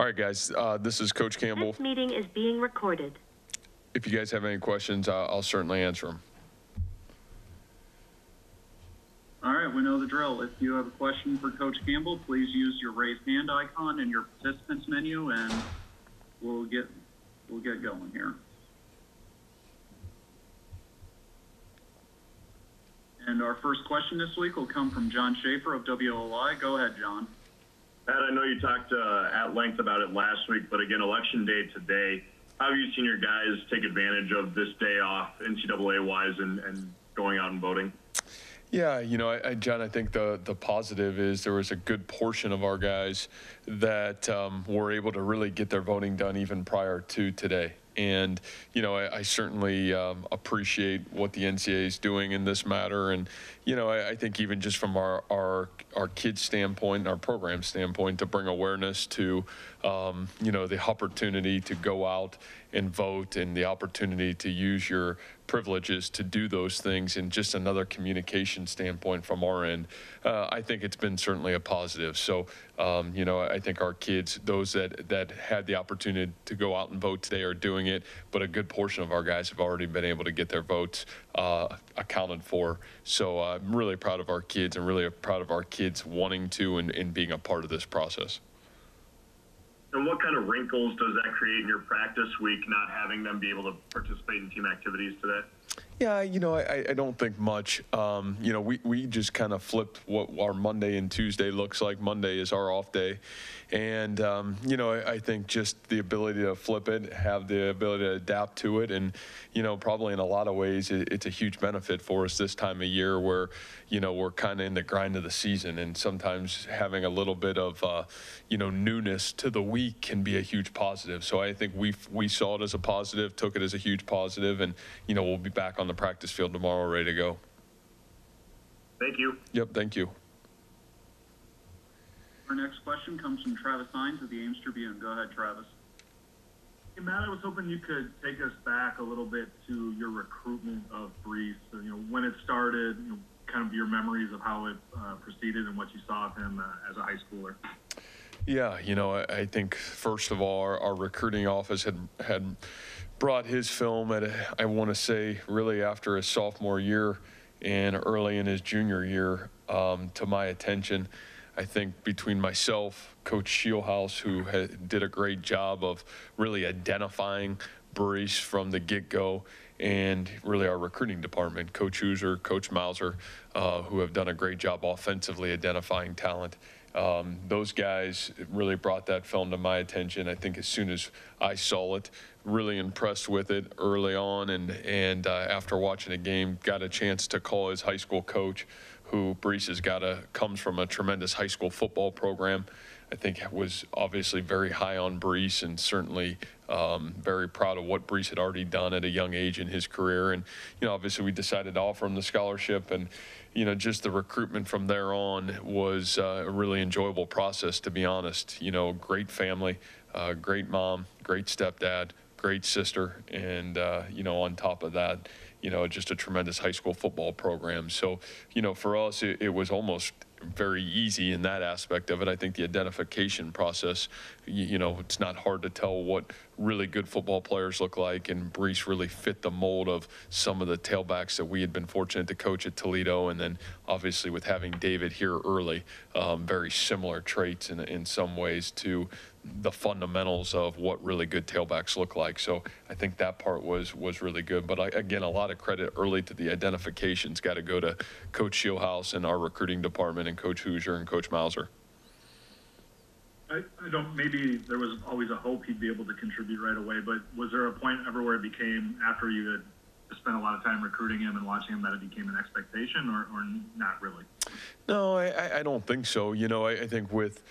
All right, guys, this is Coach Campbell. This meeting is being recorded. If you guys have any questions, I'll certainly answer them. All right, we know the drill. If you have a question for Coach Campbell, please use your raised hand icon in your participants menu, and we'll get going here. And our first question this week will come from John Schaefer of WOI. Go ahead, John. Matt, I know you talked at length about it last week, but again, Election Day today, how have you seen your guys take advantage of this day off, NCAA-wise, and going out and voting? Yeah, you know, John, I think the positive is there was a good portion of our guys that were able to really get their voting done even prior to today. And, you know, I certainly appreciate what the NCAA is doing in this matter. And, you know, I think even just from our kids' standpoint and our program standpoint, to bring awareness to, you know, the opportunity to go out and vote and the opportunity to use your privileges to do those things, and just another communication standpoint from our end, I think it's been certainly a positive. So, you know, I think our kids, those that had the opportunity to go out and vote today, are doing it, but a good portion of our guys have already been able to get their votes accounted for. So I'm really proud of our kids, and really proud of our kids wanting to and being a part of this process. And what kind of wrinkles does that create in your practice week, not having them be able to participate in team activities today? Yeah, you know, I don't think much. You know, we just kind of flipped what our Monday and Tuesday looks like. Monday is our off day. And, you know, I think just the ability to flip it, have the ability to adapt to it, and, you know, probably in a lot of ways it's a huge benefit for us this time of year where, you know, we're kind of in the grind of the season, and sometimes having a little bit of, you know, newness to the week can be a huge positive. So I think we saw it as a positive, took it as a huge positive, and, you know, we'll be back on the practice field tomorrow ready to go. Thank you. Yep, thank you. Our next question comes from Travis Hines of the Ames Tribune. Go ahead, Travis. Hey, Matt, I was hoping you could take us back a little bit to your recruitment of Bryce. So, you know, when it started, you know, kind of your memories of how it proceeded and what you saw of him as a high schooler. Yeah, you know, I think first of all, our recruiting office had brought his film at, I want to say, really after his sophomore year and early in his junior year to my attention. I think between myself, Coach Shieldhouse, who did a great job of really identifying Bryce from the get-go, and really our recruiting department, Coach Hoosier, Coach Mauser, who have done a great job offensively identifying talent. Those guys really brought that film to my attention. I think as soon as I saw it, really impressed with it early on, and after watching a game, got a chance to call his high school coach, who Bryce comes from a tremendous high school football program. I think was obviously very high on Bryce, and certainly very proud of what Bryce had already done at a young age in his career. And, you know, obviously we decided to offer him the scholarship, and, you know, just the recruitment from there on was a really enjoyable process, to be honest. You know, great family, great mom, great stepdad, great sister, and, you know, on top of that, you know, just a tremendous high school football program. So, you know, for us, it was almost very easy in that aspect of it. I think the identification process, you know, it's not hard to tell what really good football players look like, and Bryce really fit the mold of some of the tailbacks that we had been fortunate to coach at Toledo, and then obviously with having David here early, very similar traits in some ways to the fundamentals of what really good tailbacks look like. So I think that part was really good. But again, a lot of credit early to the identifications got to go to Coach Shieldhouse and our recruiting department, and Coach Hoosier and Coach Mauser. I don't, maybe there was always a hope he'd be able to contribute right away, but was there a point ever where it became, after you had spent a lot of time recruiting him and watching him, that it became an expectation, or not really? No, I don't think so. You know, I think with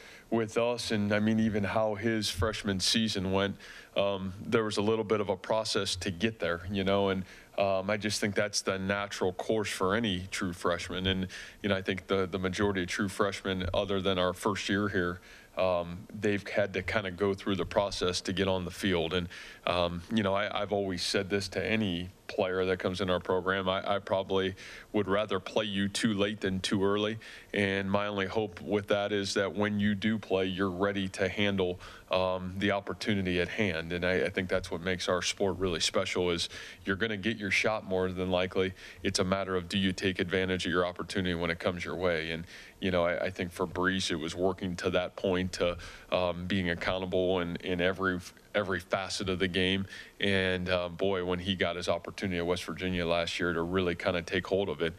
us, and I mean even how his freshman season went, there was a little bit of a process to get there, you know, and I just think that's the natural course for any true freshman. And, you know, I think the majority of true freshmen, other than our first year here, they've had to kind of go through the process to get on the field. And, you know, I've always said this to any player that comes in our program. I probably would rather play you too late than too early. And my only hope with that is that when you do play, you're ready to handle the opportunity at hand. And I think that's what makes our sport really special is you're going to get your shot more than likely. It's a matter of do you take advantage of your opportunity when it comes your way. And, you know, I think for Bryce, it was working to that point to being accountable in every facet of the game. And boy, when he got his opportunity at West Virginia last year to really kind of take hold of it,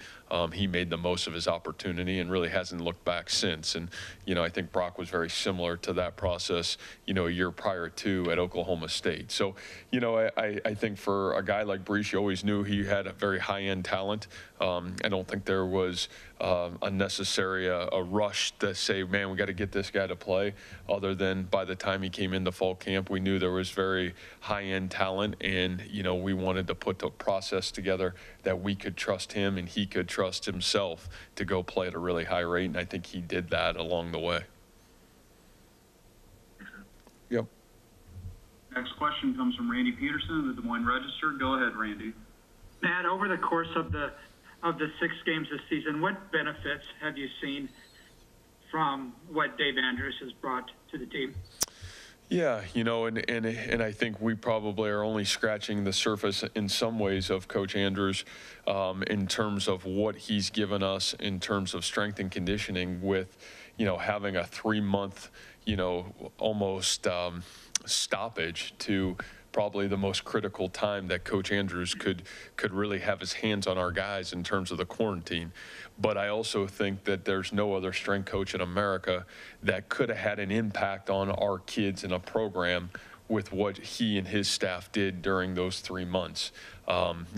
he made the most of his opportunity and really hasn't looked back since. And, you know, I think Brock was very similar to that process, you know, a year prior to at Oklahoma State. So, you know, I think for a guy like Bryce, you always knew he had a very high-end talent. I don't think there was unnecessary a rush to say, man, we got to get this guy to play, other than by the time he came into fall camp, we knew there was very high-end talent, and, you know, we wanted to put the process together that we could trust him and he could trust himself to go play at a really high rate, and I think he did that along the way. Yep. Next question comes from Randy Peterson of the Des Moines Register. Go ahead, Randy. Matt, over the course of the 6 games this season, what benefits have you seen from what Dave Andrews has brought to the team? Yeah, you know, and I think we probably are only scratching the surface in some ways of Coach Andrews in terms of what he's given us in terms of strength and conditioning with, you know, having a 3-month, you know, almost stoppage to probably the most critical time that Coach Andrews could really have his hands on our guys in terms of the quarantine. But I also think that there's no other strength coach in America that could have had an impact on our kids in a program with what he and his staff did during those 3 months.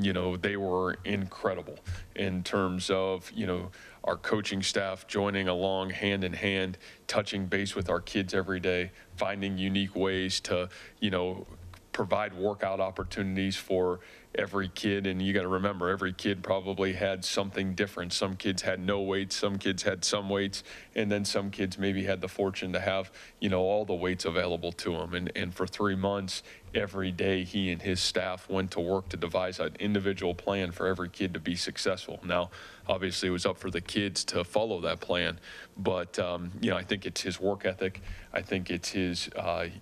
You know, they were incredible in terms of, you know, our coaching staff joining along hand in hand, touching base with our kids every day, finding unique ways to, you know, provide workout opportunities for every kid. And you got to remember, every kid probably had something different. Some kids had no weights, some kids had some weights, and then some kids maybe had the fortune to have, you know, all the weights available to them. And for 3 months, every day he and his staff went to work to devise an individual plan for every kid to be successful. Now, obviously, it was up for the kids to follow that plan, but you know, I think it's his work ethic. I think it's his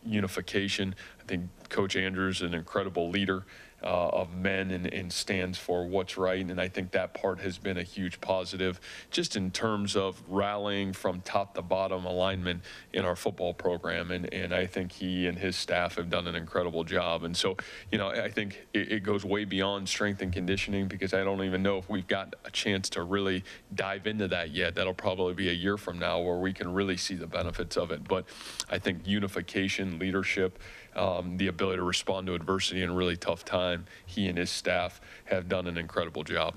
unification. I think Coach Andrews is an incredible leader of men and stands for what's right, and I think that part has been a huge positive just in terms of rallying from top to bottom alignment in our football program, and I think he and his staff have done an incredible job. And so, you know, I think it goes way beyond strength and conditioning, because I don't even know if we've got a chance to really dive into that yet. That'll probably be a year from now where we can really see the benefits of it. But I think unification, leadership, the ability to respond to adversity in a really tough time, he and his staff have done an incredible job.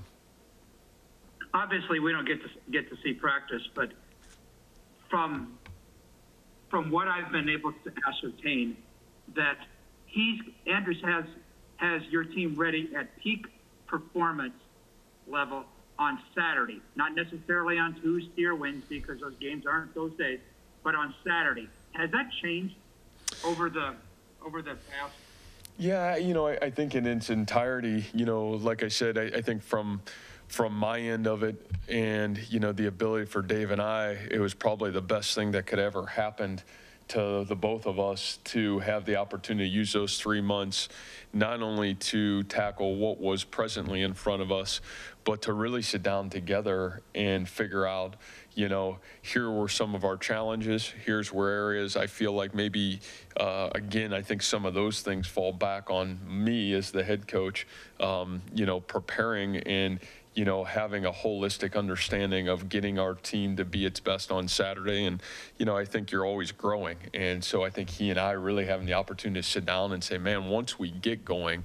Obviously, we don't get to see practice, but from what I've been able to ascertain, that Andrews has your team ready at peak performance level on Saturday, not necessarily on Tuesday or Wednesday, because those games aren't those days, but on Saturday. Has that changed over the past? Yeah, you know, I think in its entirety, you know, like I said, I think from my end of it, and, you know, the ability for Dave and I, it was probably the best thing that could ever happen to the both of us to have the opportunity to use those 3 months, not only to tackle what was presently in front of us, but to really sit down together and figure out, you know, here were some of our challenges, here's where areas I feel like maybe, again, I think some of those things fall back on me as the head coach, you know, preparing and, you know, having a holistic understanding of getting our team to be its best on Saturday. And, you know, I think you're always growing. And so I think he and I really having the opportunity to sit down and say, man, once we get going,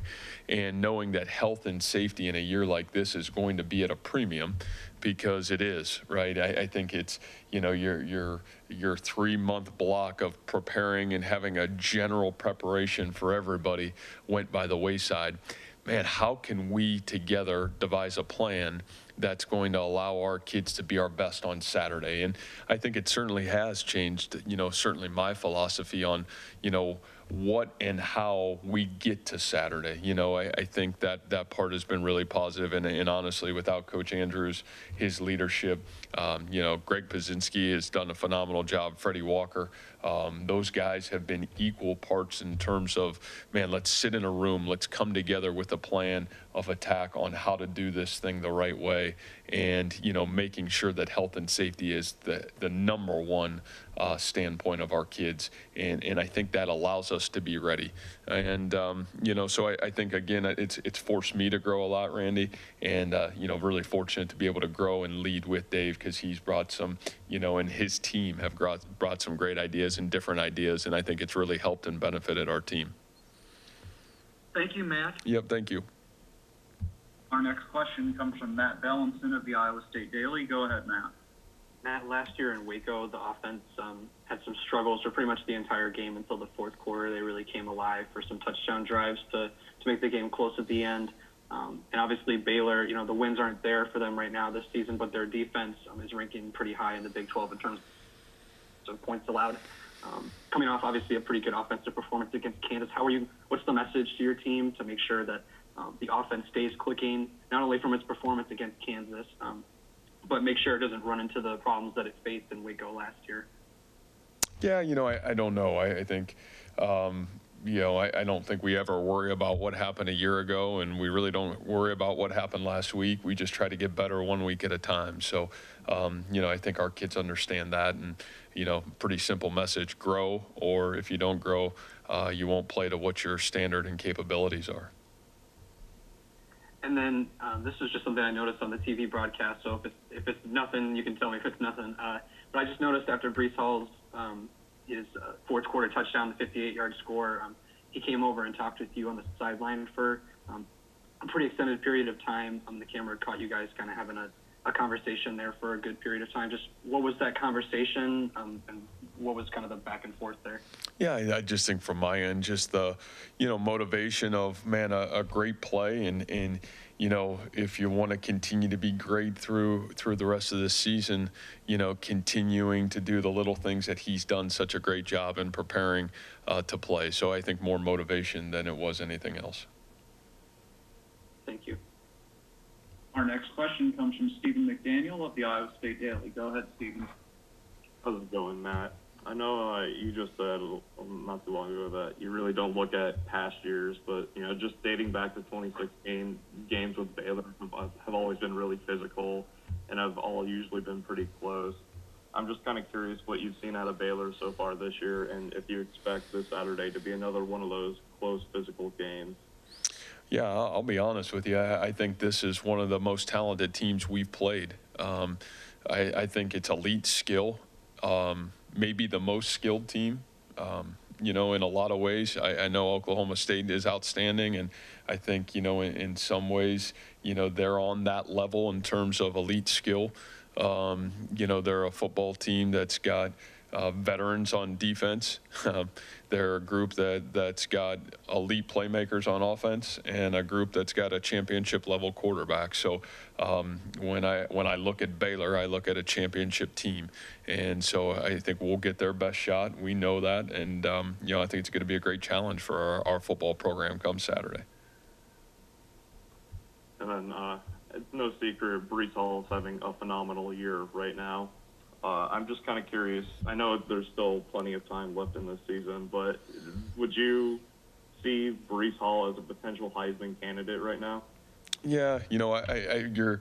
and knowing that health and safety in a year like this is going to be at a premium, because it is, right? I think it's, you know, your 3-month block of preparing and having a general preparation for everybody went by the wayside. Man, how can we together devise a plan that's going to allow our kids to be our best on Saturday? And I think it certainly has changed, you know, certainly my philosophy on, you know, what and how we get to Saturday. You know, I think that part has been really positive, and honestly, without Coach Andrews, his leadership, you know, Greg Pazinski has done a phenomenal job, Freddie Walker, those guys have been equal parts in terms of, man, let's sit in a room, let's come together with a plan of attack on how to do this thing the right way, and, you know, making sure that health and safety is the number one standpoint of our kids, and I think that allows us to be ready. And you know, so I think again it's forced me to grow a lot, Randy, and you know, really fortunate to be able to grow and lead with Dave, because he's brought some, you know, and his team have brought some great ideas and different ideas, and I think it's really helped and benefited our team. Thank you, Matt. Yep, thank you. Our next question comes from Matt Bellinson of the Iowa State Daily. Go ahead, Matt. Matt, last year in Waco, the offense had some struggles for pretty much the entire game until the fourth quarter. They really came alive for some touchdown drives to make the game close at the end. And obviously Baylor, you know, the wins aren't there for them right now this season, but their defense is ranking pretty high in the Big 12 in terms of points allowed. Coming off obviously a pretty good offensive performance against Kansas, what's the message to your team to make sure that the offense stays clicking, not only from its performance against Kansas, but make sure it doesn't run into the problems that it faced in Waco last year? Yeah, you know, I don't know. I think, you know, I don't think we ever worry about what happened a year ago, and we really don't worry about what happened last week. We just try to get better 1 week at a time. So, you know, I think our kids understand that, and, you know, pretty simple message: grow, or if you don't grow, you won't play to what your standard and capabilities are. And then this is just something I noticed on the TV broadcast, so if it's nothing, you can tell me if it's nothing. But I just noticed after Bryce Hall's his fourth quarter touchdown, the 58-yard score, he came over and talked with you on the sideline for a pretty extended period of time. The camera caught you guys kind of having a conversation there for a good period of time. Just what was that conversation, and what was kind of the back and forth there? Yeah, I just think from my end, just the, you know, motivation of, man, a great play, and you know, if you want to continue to be great through the rest of this season, you know, continuing to do the little things that he's done such a great job in preparing to play. So I think more motivation than it was anything else. Thank you. Our next question comes from Stephen McDaniel of the Iowa State Daily. Go ahead, Stephen. How's it going, Matt? I know you just said not too long ago that you really don't look at past years, but, you know, just dating back to 26 games with Baylor have always been really physical and have all usually been pretty close. I'm just kind of curious what you've seen out of Baylor so far this year, and if you expect this Saturday to be another one of those close physical games. Yeah, I'll be honest with you. I think this is one of the most talented teams we've played. I think it's elite skill. Maybe the most skilled team, you know, in a lot of ways. I know Oklahoma State is outstanding, and I think, you know, in some ways, you know, they're on that level in terms of elite skill. You know, they're a football team that's got veterans on defense. They're a group that's got elite playmakers on offense, and a group that's got a championship level quarterback. So when I look at Baylor, I look at a championship team, and so I think we'll get their best shot. We know that, and you know, I think it's going to be a great challenge for our football program come Saturday. And then it's no secret Bryce Hall is having a phenomenal year right now. I'm just kind of curious. I know there's still plenty of time left in this season, but would you see Bryce Hall as a potential Heisman candidate right now? Yeah, you know, you're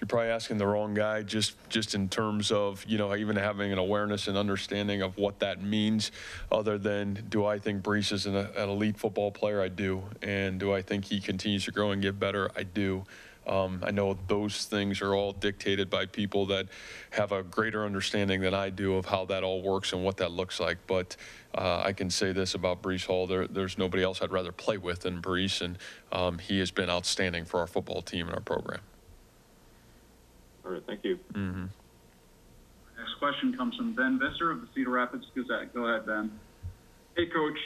probably asking the wrong guy. Just in terms of, you know, even having an awareness and understanding of what that means. Other than, do I think Bryce is an elite football player? I do. And do I think he continues to grow and get better? I do. I know those things are all dictated by people that have a greater understanding than I do of how that all works and what that looks like. But I can say this about Bryce Hall: there's nobody else I'd rather play with than Bryce, and he has been outstanding for our football team and our program. All right, thank you. Mm-hmm. Next question comes from Ben Visser of the Cedar Rapids Gazette. Go ahead, Ben. Hey, Coach.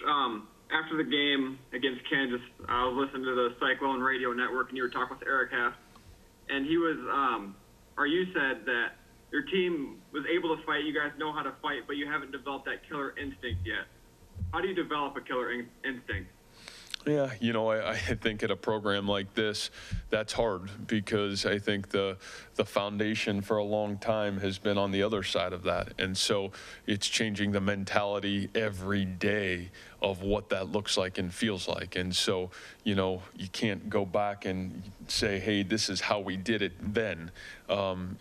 After the game against Kansas, I was listening to the Cyclone Radio Network, and you were talking with Eric Haft, and he was, or you said that your team was able to fight. You guys know how to fight, but you haven't developed that killer instinct yet. how do you develop a killer instinct? Yeah, you know, I think at a program like this, that's hard because I think the foundation for a long time has been on the other side of that. And so it's changing the mentality every day of what that looks like and feels like. And so, you know, you can't go back and say, hey, this is how we did it then.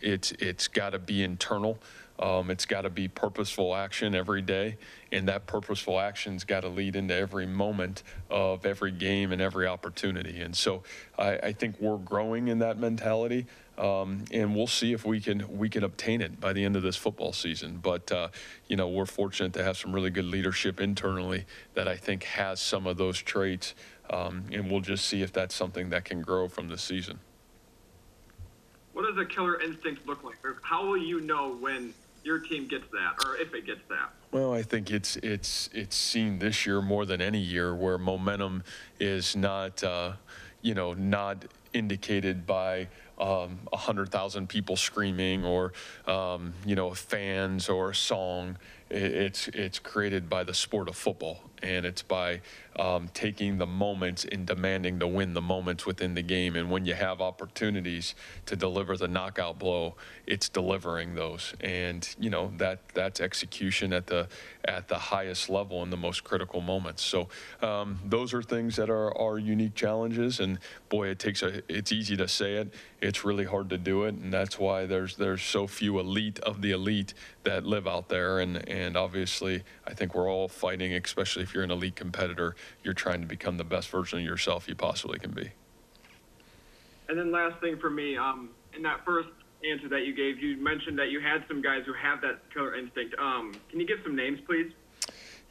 It's got to be internal. It's got to be purposeful action every day, and that purposeful action's got to lead into every moment of every game and every opportunity. And so I think we're growing in that mentality, and we'll see if we can obtain it by the end of this football season. But you know, we're fortunate to have some really good leadership internally that I think has some of those traits, and we'll just see if that's something that can grow from this season. What does a killer instinct look like? Or how will you know when your team gets that, or if it gets that? Well, I think it's seen this year more than any year where momentum is not, you know, not indicated by 100,000 people screaming or, you know, fans or a song. It's created by the sport of football, and it's by taking the moments and demanding to win the moments within the game. And when you have opportunities to deliver the knockout blow, it's delivering those. And you know, that's execution at the highest level in the most critical moments. So those are things that are unique challenges. And boy, it's easy to say it. It's really hard to do it, and that's why there's so few elite of the elite that live out there. And obviously, I think we're all fighting, especially if you're an elite competitor. You're trying to become the best version of yourself you possibly can be. And then last thing for me, in that first answer that you gave, you mentioned that you had some guys who have that killer instinct. Can you give some names, please?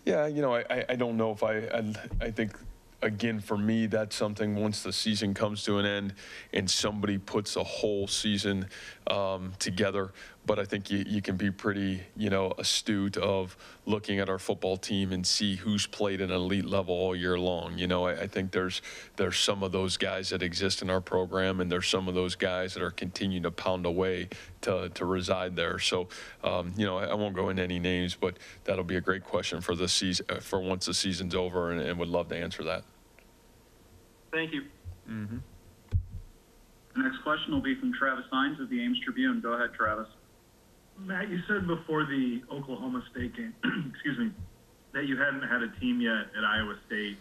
Yeah, you know, I don't know if I think, again, for me, that's something once the season comes to an end and somebody puts a whole season together. But I think you can be pretty, you know, astute of looking at our football team and see who's played at an elite level all year long. You know, I think there's some of those guys that exist in our program, and there's some of those guys that are continuing to pound away to reside there. So, you know, I won't go into any names, but that'll be a great question for the season, for once the season's over, and would love to answer that. Thank you. Mm-hmm. The next question will be from Travis Hines of the Ames Tribune. Go ahead, Travis. Matt, you said before the Oklahoma State game, excuse me, that you hadn't had a team yet at Iowa State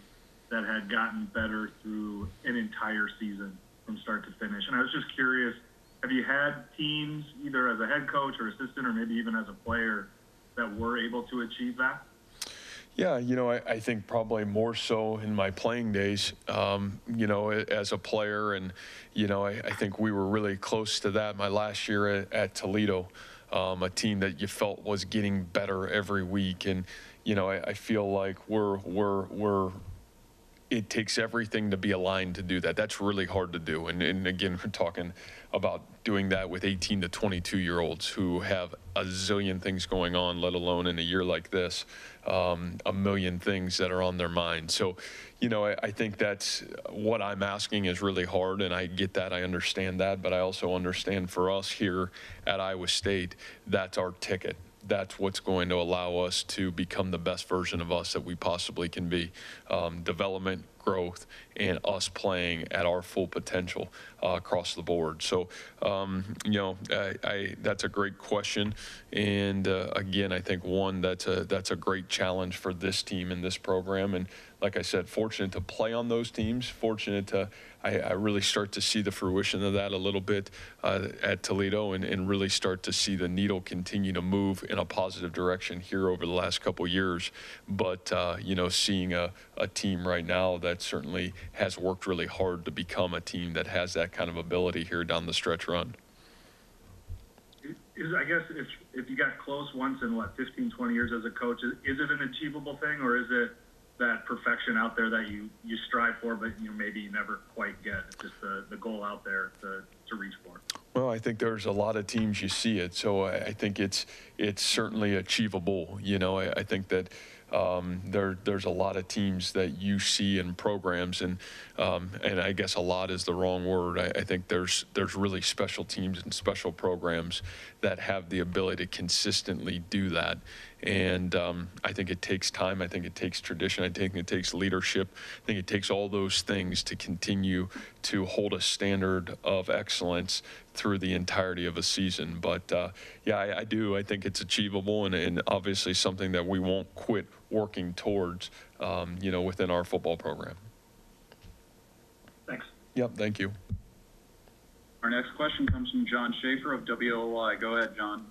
that had gotten better through an entire season from start to finish. And I was just curious, have you had teams, either as a head coach or assistant or maybe even as a player, that were able to achieve that? Yeah, you know, I think probably more so in my playing days, you know, as a player. And, you know, I think we were really close to that my last year at Toledo, a team that you felt was getting better every week. And, you know, I feel like it takes everything to be aligned to do that. That's really hard to do. And again, we're talking about doing that with 18 to 22-year-olds who have a zillion things going on, let alone in a year like this, a million things that are on their mind. So, you know, I think that's what I'm asking is really hard, and I get that, I understand that, but I also understand for us here at Iowa State, that's our ticket. That's what's going to allow us to become the best version of us that we possibly can be. Development, growth, and us playing at our full potential across the board. So, you know, that's a great question. And again, I think that's a great challenge for this team and this program. And like I said, fortunate to play on those teams, fortunate to, I really start to see the fruition of that a little bit at Toledo, and really start to see the needle continue to move in a positive direction here over the last couple of years. But, you know, seeing a team right now that certainly has worked really hard to become a team that has that kind of ability here down the stretch run. I guess if you got close once in, 15, 20 years as a coach, is it an achievable thing, or is it that perfection out there that you strive for, but maybe you never quite get? It's just the goal out there to reach for. Well, I think there's a lot of teams you see it, so I think it's certainly achievable. You know, I think that there's a lot of teams that you see in programs, and I guess a lot is the wrong word. I think there's really special teams and special programs that have the ability to consistently do that. And I think it takes time. I think it takes tradition. I think it takes leadership. I think it takes all those things to continue to hold a standard of excellence through the entirety of a season. But yeah, I do. I think it's achievable, and obviously something that we won't quit working towards, within our football program. Thanks. Yep, thank you. Our next question comes from John Schaefer of WOY. Go ahead, John.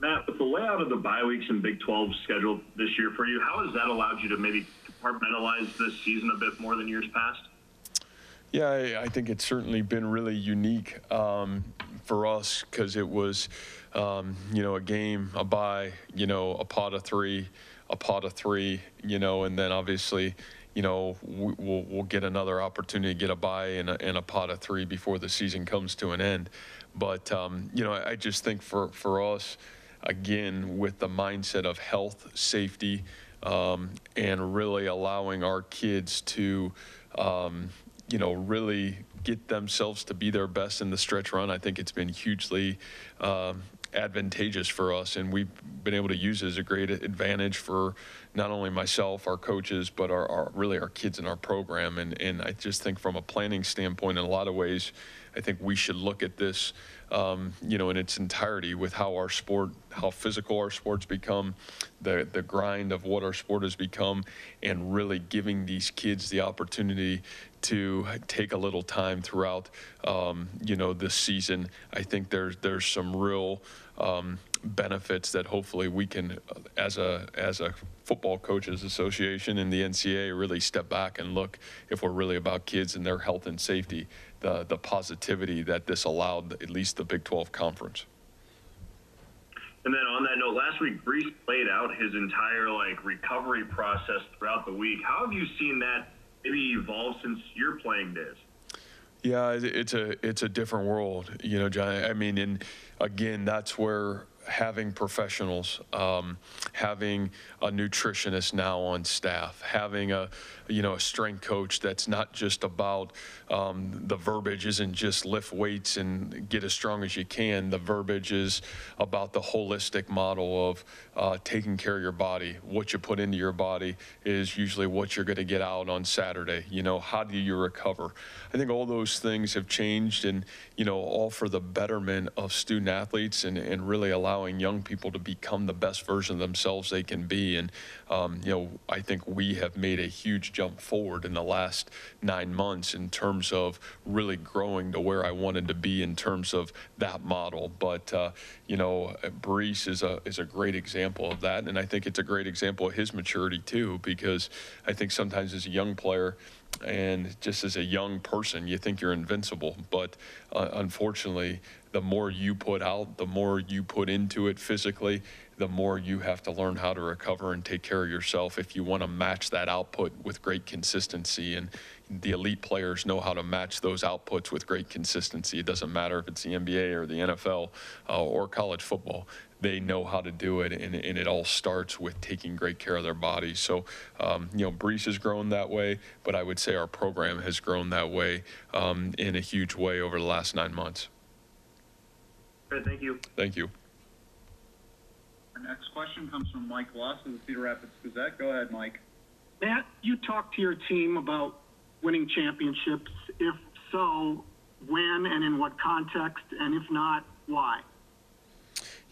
Matt, with the layout of the bye weeks in Big 12 schedule this year for you, how has that allowed you to maybe compartmentalize this season a bit more than years past? Yeah, I think it's certainly been really unique for us, because it was, a game, a bye, a pot of three, and then obviously, we'll get another opportunity to get a bye and a pot of three before the season comes to an end. But, I just think for us, again, with the mindset of health, safety, and really allowing our kids to, really get themselves to be their best in the stretch run, I think it's been hugely advantageous for us, and we've been able to use it as a great advantage for not only myself, our coaches, but really our kids in our program. And I just think from a planning standpoint, in a lot of ways, I think we should look at this, in its entirety, with how physical our sport's become, the grind of what our sport has become, and really giving these kids the opportunity to take a little time throughout, this season. I think there's some real benefits that hopefully we can, as a football coaches association and the NCAA, really step back and look, if we're really about kids and their health and safety, the positivity that this allowed at least the Big 12 conference. And then on that note, last week, Bryce played out his entire recovery process throughout the week. How have you seen that maybe evolve since your playing days? Yeah, it's a different world, John. I mean, and again, that's where having professionals, having a nutritionist now on staff, having a strength coach that's not just about the verbiage isn't just lift weights and get as strong as you can. The verbiage is about the holistic model of taking care of your body. What you put into your body is usually what you're going to get out on Saturday. How do you recover? I think all those things have changed, and all for the betterment of student athletes and really allowing young people to become the best version of themselves they can be. And I think we have made a huge jump forward in the last 9 months in terms of really growing to where I wanted to be in terms of that model. But Bryce is a great example of that, and I think it's a great example of his maturity too, because I think sometimes as a young player and just as a young person, you think you're invincible, but unfortunately, the more you put out, the more you put into it physically, the more you have to learn how to recover and take care of yourself if you want to match that output with great consistency. And the elite players know how to match those outputs with great consistency. It doesn't matter if it's the NBA or the NFL or college football. They know how to do it, and it all starts with taking great care of their bodies. So, Bryce has grown that way, but I would say our program has grown that way in a huge way over the last 9 months. Good, thank you. Thank you. Our next question comes from Mike Loss of the Cedar Rapids Gazette. Go ahead, Mike. Matt, you talked to your team about winning championships. If so, when and in what context, and if not, why?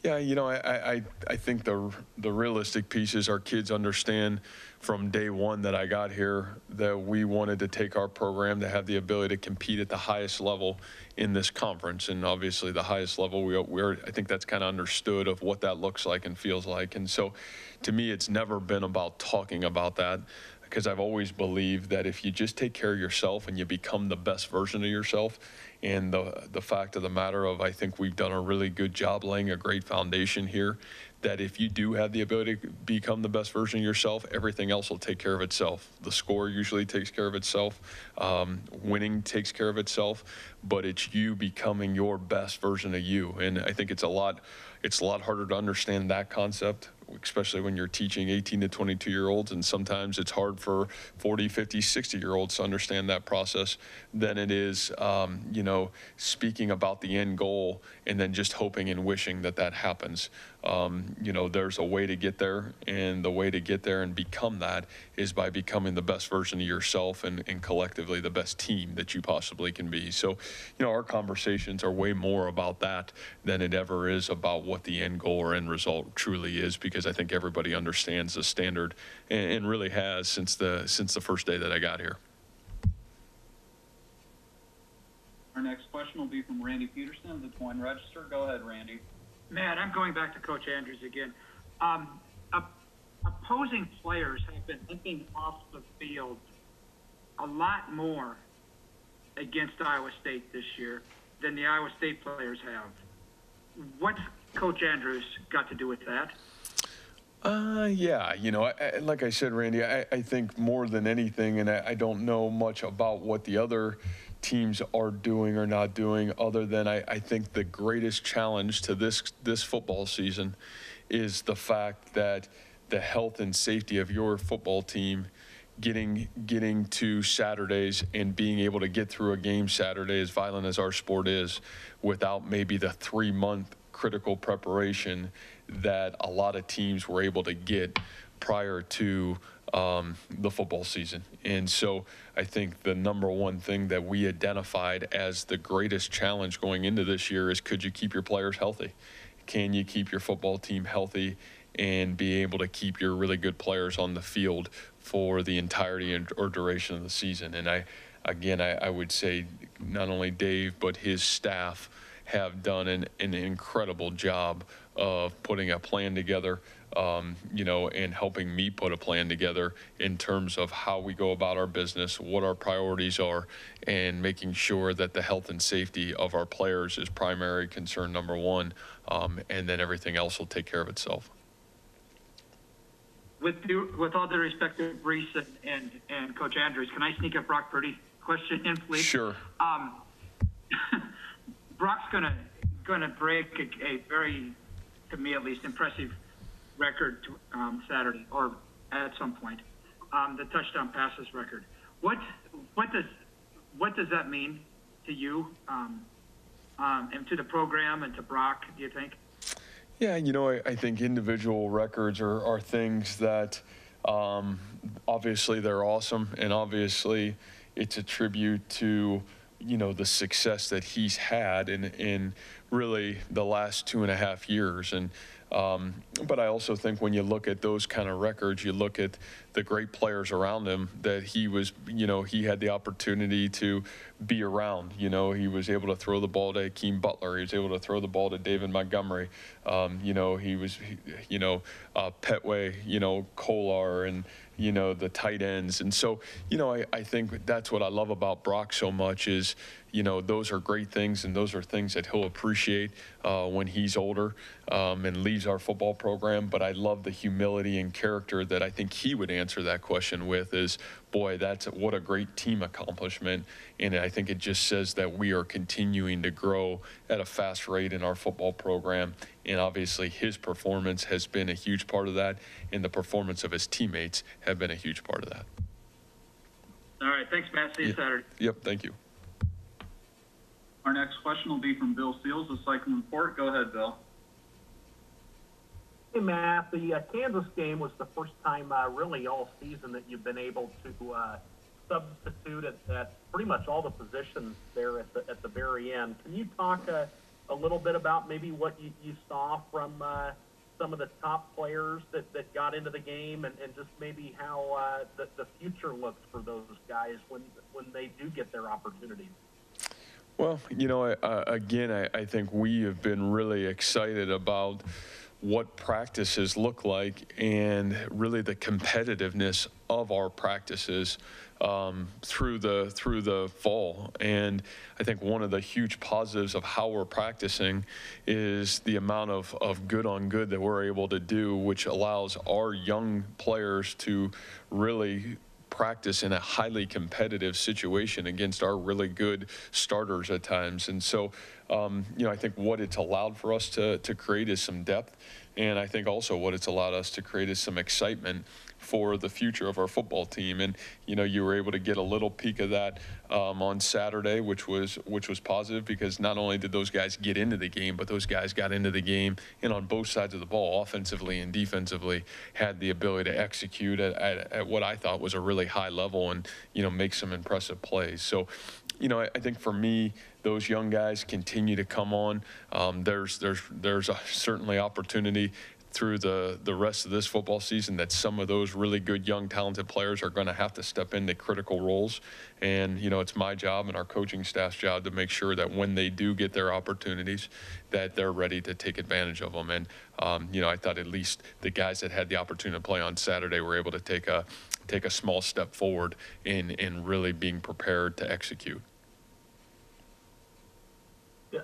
Yeah, I think the realistic piece is our kids understand from day one that I got here that we wanted to take our program to have the ability to compete at the highest level in this conference, and obviously the highest level. I think that's kind of understood of what that looks like and feels like. And so, to me, it's never been about talking about that, because I've always believed that if you just take care of yourself and you become the best version of yourself, And the fact of the matter of, I think we've done a really good job laying a great foundation here, that if you do have the ability to become the best version of yourself, everything else will take care of itself. The score usually takes care of itself. Winning takes care of itself, but it's you becoming your best version of you. And I think it's a lot harder to understand that concept, especially when you're teaching 18 to 22-year-olds, and sometimes it's hard for 40, 50, 60-year-olds to understand that process than it is, you know, speaking about the end goal and then just hoping and wishing that that happens. You know, there's a way to get there, and the way to get there and become that is by becoming the best version of yourself and collectively the best team that you possibly can be. So, you know, our conversations are way more about that than it ever is about what the end goal or end result truly is, because I think everybody understands the standard and really has since the first day that I got here. Our next question will be from Randy Peterson of the Des Moines Register. Go ahead, Randy. Matt, I'm going back to Coach Andrews again. Opposing players have been limping off the field a lot more against Iowa State this year than the Iowa State players have. What's Coach Andrews got to do with that? Yeah, you know, like I said, Randy, I think more than anything, and I don't know much about what the other teams are doing or not doing, other than I think the greatest challenge to this football season is the fact that the health and safety of your football team getting to Saturdays and being able to get through a game Saturday, as violent as our sport is, without maybe the 3-month critical preparation that a lot of teams were able to get prior to the football season. And so I think the number one thing that we identified as the greatest challenge going into this year is, could you keep your players healthy? Can you keep your football team healthy and be able to keep your really good players on the field for the entirety or duration of the season? And I would say not only Dave, but his staff have done an incredible job of putting a plan together, you know, and helping me put a plan together in terms of how we go about our business, what our priorities are, and making sure that the health and safety of our players is primary concern number one, and then everything else will take care of itself. With all due respect to Bryce and Coach Andrews, can I sneak a Brock Purdy question in, please? Sure. Brock's gonna break a very, to me at least, impressive record Saturday, or at some point, the touchdown passes record. What does that mean to you, and to the program and to Brock, do you think? Yeah, you know, I think individual records are things that obviously they're awesome, and obviously it's a tribute to, you know, the success that he's had in really the last 2.5 years. And but I also think when you look at those kind of records, you look at the great players around him that he was, you know, he had the opportunity to be around. You know, he was able to throw the ball to Akeem Butler. He was able to throw the ball to David Montgomery. You know, you know, Petway, you know, Kolar, and, you know, the tight ends. And so, you know, I think that's what I love about Brock so much is, you know, those are great things, and those are things that he'll appreciate when he's older and leaves our football program. But I love the humility and character that I think he would answer that question with is, boy, what a great team accomplishment. And I think it just says that we are continuing to grow at a fast rate in our football program. And obviously his performance has been a huge part of that, and the performance of his teammates have been a huge part of that. All right, thanks, Matt. See you Saturday. Yep, thank you. Our next question will be from Bill Seals of Cycling Report. Go ahead, Bill. Hey, Matt, the Kansas game was the first time really all season that you've been able to substitute at pretty much all the positions there at the very end. Can you talk a little bit about maybe what you saw from some of the top players that got into the game, and just maybe how the future looks for those guys when they do get their opportunities? Well, you know, again, I think we have been really excited about what practices look like and really the competitiveness of our practices. through the fall. And I think one of the huge positives of how we're practicing is the amount of good on good that we're able to do, which allows our young players to really practice in a highly competitive situation against our really good starters at times. And so, I think what it's allowed for us to create is some depth. And I think also what it's allowed us to create is some excitement for the future of our football team. And, you were able to get a little peek of that on Saturday, which was positive, because not only did those guys get into the game, but those guys got into the game and on both sides of the ball, offensively and defensively, had the ability to execute at what I thought was a really high level and, make some impressive plays. So, I think for me, those young guys continue to come on. There's certainly opportunity through the rest of this football season that some of those really good young talented players are going to have to step into critical roles. And it's my job and our coaching staff's job to make sure that when they do get their opportunities, that they're ready to take advantage of them. And I thought at least the guys that had the opportunity to play on Saturday were able to take a small step forward in really being prepared to execute.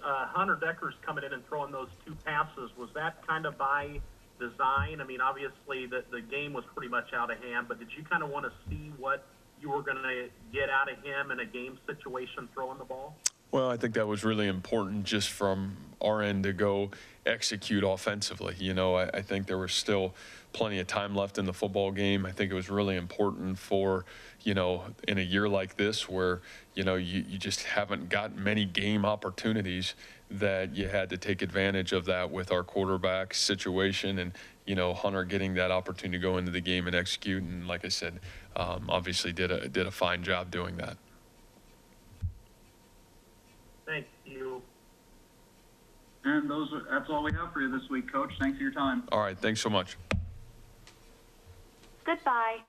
Hunter Decker's coming in and throwing those 2 passes. Was that kind of by design? I mean, obviously the game was pretty much out of hand, but did you kind of want to see what you were going to get out of him in a game situation throwing the ball? Well, I think that was really important just from our end to go execute offensively. I think there was still plenty of time left in the football game. I think it was really important for, in a year like this where, you just haven't got many game opportunities, that you had to take advantage of that with our quarterback situation and, Hunter getting that opportunity to go into the game and execute. And like I said, obviously did a fine job doing that. Thank you. And that's all we have for you this week, Coach. Thanks for your time. All right. Thanks so much. Goodbye.